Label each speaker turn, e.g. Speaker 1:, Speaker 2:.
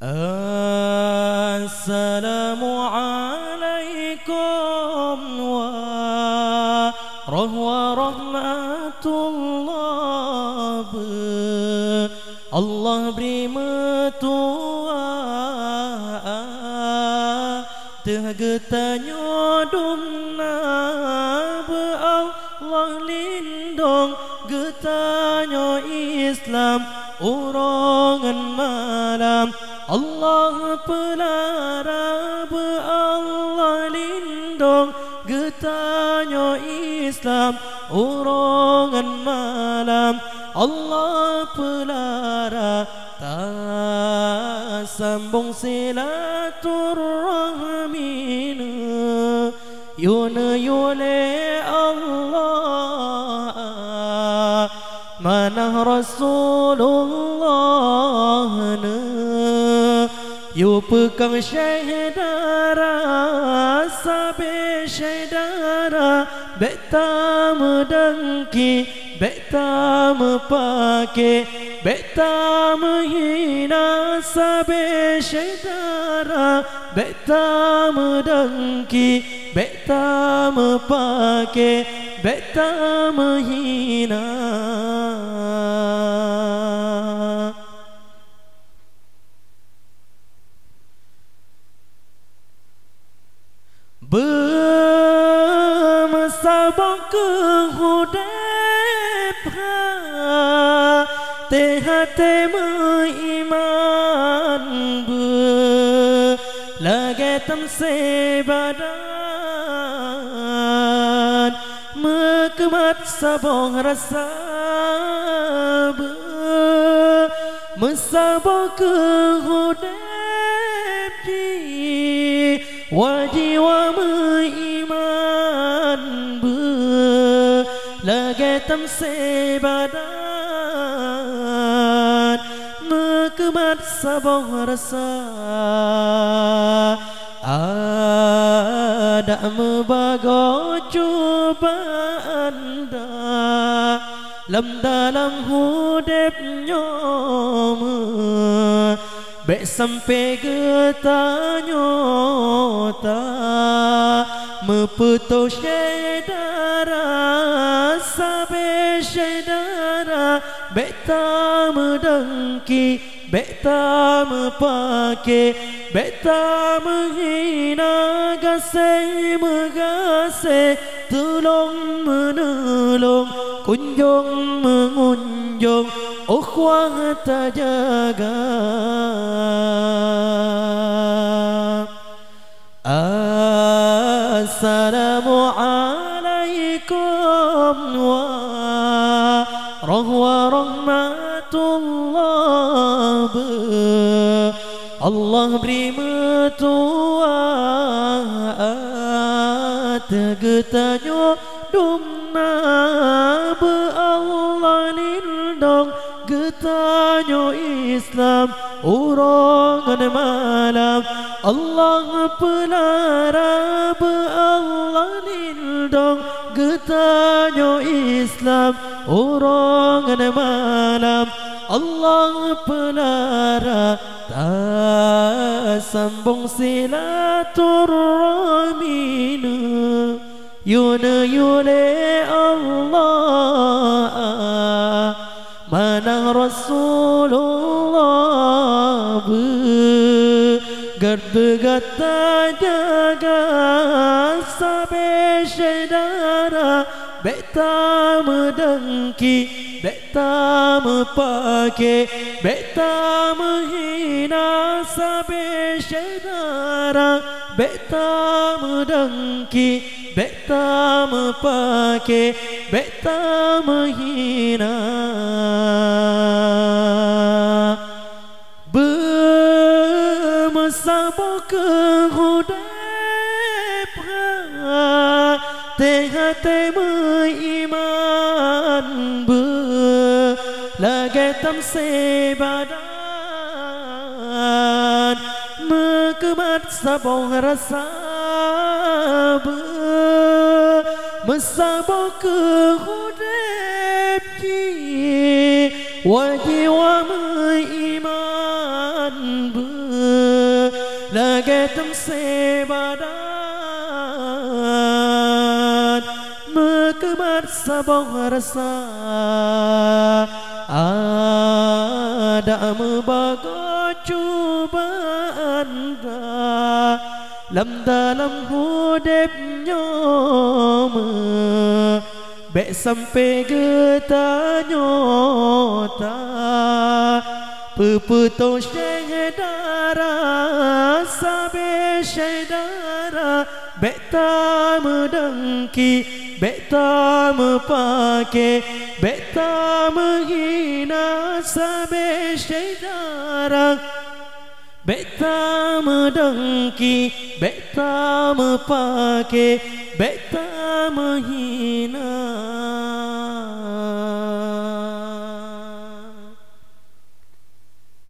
Speaker 1: Assalamualaikum warahmatullah. Allah beri metua tergetanyo dumna Allah lindung getanyo Islam urongan malam Allah pelara Allah lindung getanyo Islam urongan malam Allah pelara ta sambung silaturrahmin yuna yule Allah manah Rasulullah yu pekang syahidara sabe syahidara beta medengki beta mepake beta menghina sabe syahidara beta medengki beta mepake beta menghina. Bermasabak ke hudep hati mengiman lagi tamse badan mekemat sabong rasa masabak ke hudep wajiwa mengiman lagi tamse badan mekemat sabong rasa ada mebago cobaan anda dalam hudepnya bek sampai getanyo ta meputo syedara sabe syedara beta medengki beta mepake beta menghina gasai megase tolong menolong kunjung mengunjung ukhwah terjaga. Assalamualaikum warahmatullah. Allah beri metua tergetanyo dumna Allah lindung getanyo Islam urongan malam Allah pelara Allah lindung getanyo Islam urongan malam Allah pelara ta sambung silaturrahmin yuna yule Allah manah Rasulullah begat jaga sabe syedara beta medengki beta mepake beta menghina sabe syedara beta medengki beta mepake beta menghina. Bermasabak ke hudep hati mengiman lagi tamse badan mekemat sabong rasa masabak ke hudep wajiwa mengiman lagi temse badan Mekemat sabong rasa Ada membaga cubaan Lam dalam hudip nyoma Bek sampai getah nyota Peputong syedara Sabe syedara Bek tak mendengki Bek tak mepake Bek tak menghina Sabe syedara Bek tak mendengki Bek tak mepake Bek tak menghina